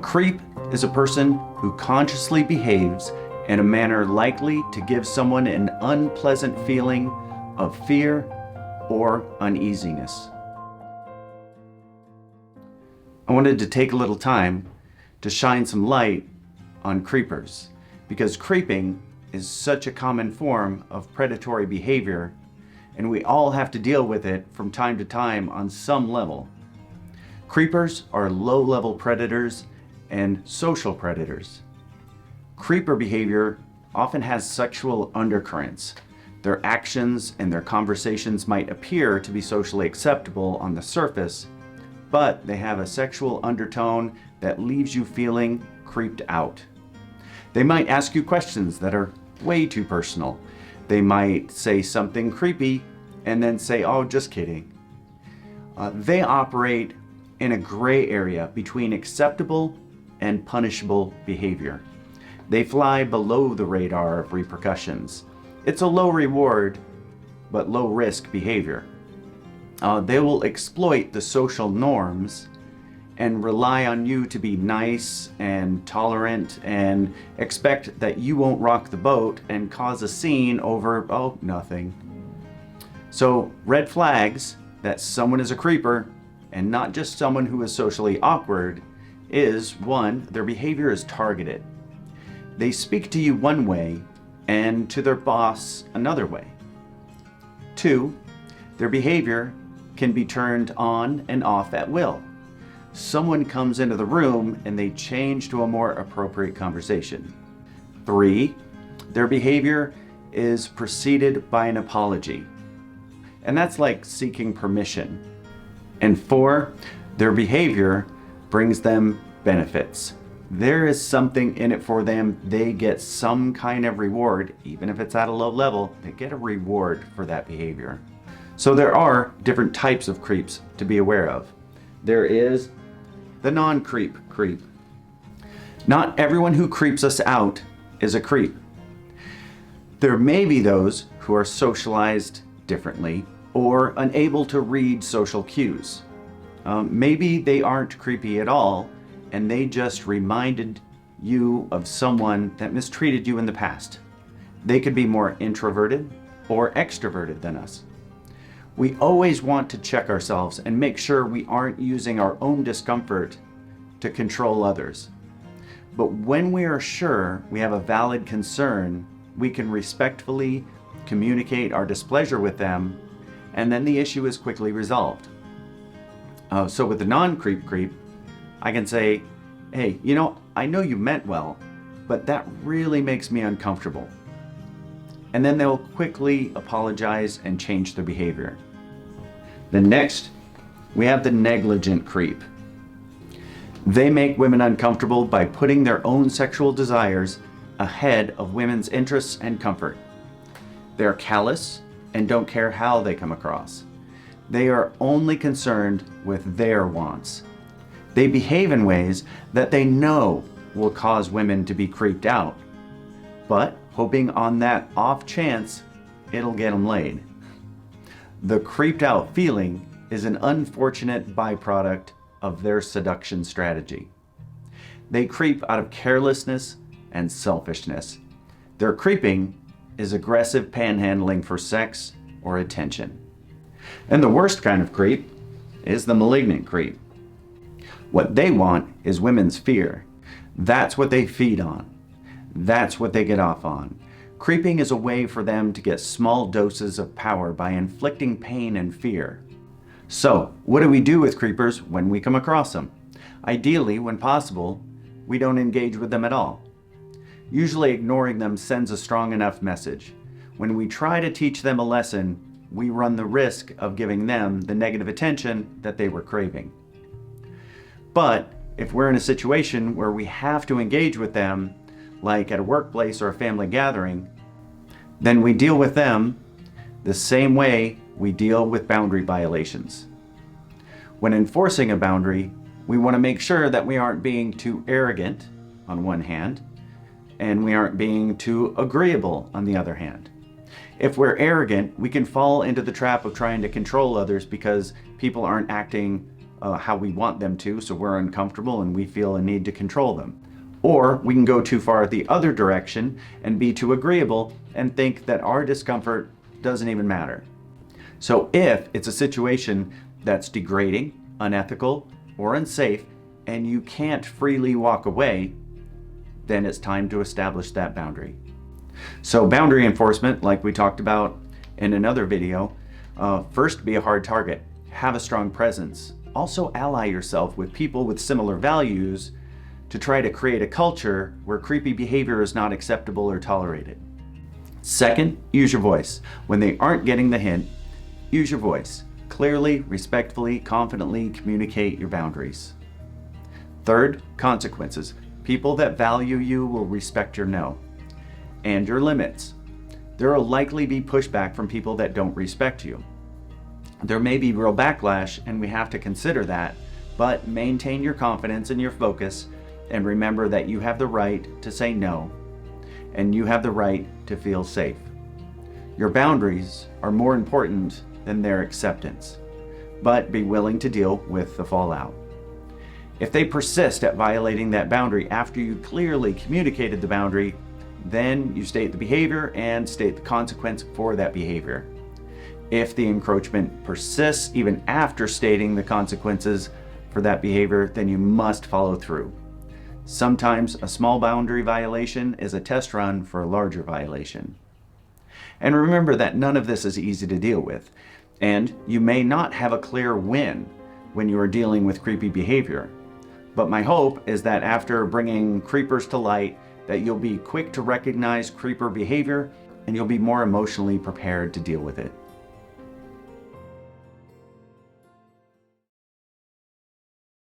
creep is a person who consciously behaves in a manner likely to give someone an unpleasant feeling of fear or uneasiness. I wanted to take a little time to shine some light on creepers, because creeping is such a common form of predatory behavior, and we all have to deal with it from time to time on some level. Creepers are low-level predators and social predators. Creeper behavior often has sexual undercurrents. Their actions and their conversations might appear to be socially acceptable on the surface, but they have a sexual undertone that leaves you feeling creeped out. They might ask you questions that are way too personal. They might say something creepy and then say, "Oh, just kidding." They operate in a gray area between acceptable and punishable behavior. They fly below the radar of repercussions. It's a low reward, but low risk behavior. They will exploit the social norms and rely on you to be nice and tolerant and expect that you won't rock the boat and cause a scene over, oh, nothing. So red flags that someone is a creeper, and not just someone who is socially awkward, is one, their behavior is targeted. They speak to you one way and to their boss another way. Two, their behavior can be turned on and off at will. Someone comes into the room and they change to a more appropriate conversation. Three, their behavior is preceded by an apology, and that's like seeking permission. And four, their behavior brings them benefits. There is something in it for them. They get some kind of reward, even if it's at a low level, they get a reward for that behavior. So there are different types of creeps to be aware of. There is the non-creep creep. Not everyone who creeps us out is a creep. There may be those who are socialized differently or unable to read social cues. Maybe they aren't creepy at all, and they just reminded you of someone that mistreated you in the past. They could be more introverted or extroverted than us. We always want to check ourselves and make sure we aren't using our own discomfort to control others. But when we are sure we have a valid concern, we can respectfully communicate our displeasure with them, and then the issue is quickly resolved. So with the non-creep creep, I can say, "Hey, I know you meant well, but that really makes me uncomfortable." And then they'll quickly apologize and change their behavior. Then next, we have the negligent creep. They make women uncomfortable by putting their own sexual desires ahead of women's interests and comfort. They're callous and don't care how they come across. They are only concerned with their wants. They behave in ways that they know will cause women to be creeped out, but hoping on that off chance it'll get them laid. The creeped out feeling is an unfortunate byproduct of their seduction strategy. They creep out of carelessness and selfishness. Their creeping is aggressive panhandling for sex or attention. And the worst kind of creep is the malignant creep. What they want is women's fear. That's what they feed on. That's what they get off on. Creeping is a way for them to get small doses of power by inflicting pain and fear. So, what do we do with creepers when we come across them? Ideally, when possible, we don't engage with them at all. Usually ignoring them sends a strong enough message. When we try to teach them a lesson, we run the risk of giving them the negative attention that they were craving. But if we're in a situation where we have to engage with them, like at a workplace or a family gathering, then we deal with them the same way we deal with boundary violations. When enforcing a boundary, we want to make sure that we aren't being too arrogant on one hand, and we aren't being too agreeable on the other hand. If we're arrogant, we can fall into the trap of trying to control others because people aren't acting how we want them to, so we're uncomfortable and we feel a need to control them. Or we can go too far the other direction and be too agreeable and think that our discomfort doesn't even matter. So if it's a situation that's degrading, unethical, or unsafe, and you can't freely walk away, then it's time to establish that boundary. So boundary enforcement, like we talked about in another video, first, be a hard target, have a strong presence. Also ally yourself with people with similar values to try to create a culture where creepy behavior is not acceptable or tolerated. Second, use your voice. When they aren't getting the hint, use your voice. Clearly, respectfully, confidently communicate your boundaries. Third, consequences. People that value you will respect your no and your limits. There will likely be pushback from people that don't respect you. There may be real backlash, and we have to consider that, but maintain your confidence and your focus, and remember that you have the right to say no, and you have the right to feel safe. Your boundaries are more important than their acceptance, but be willing to deal with the fallout. If they persist at violating that boundary after you clearly communicated the boundary, then you state the behavior and state the consequence for that behavior. If the encroachment persists even after stating the consequences for that behavior, then you must follow through. Sometimes a small boundary violation is a test run for a larger violation. And remember that none of this is easy to deal with, and you may not have a clear win when you are dealing with creepy behavior. But my hope is that after bringing creepers to light, that you'll be quick to recognize creeper behavior and you'll be more emotionally prepared to deal with it.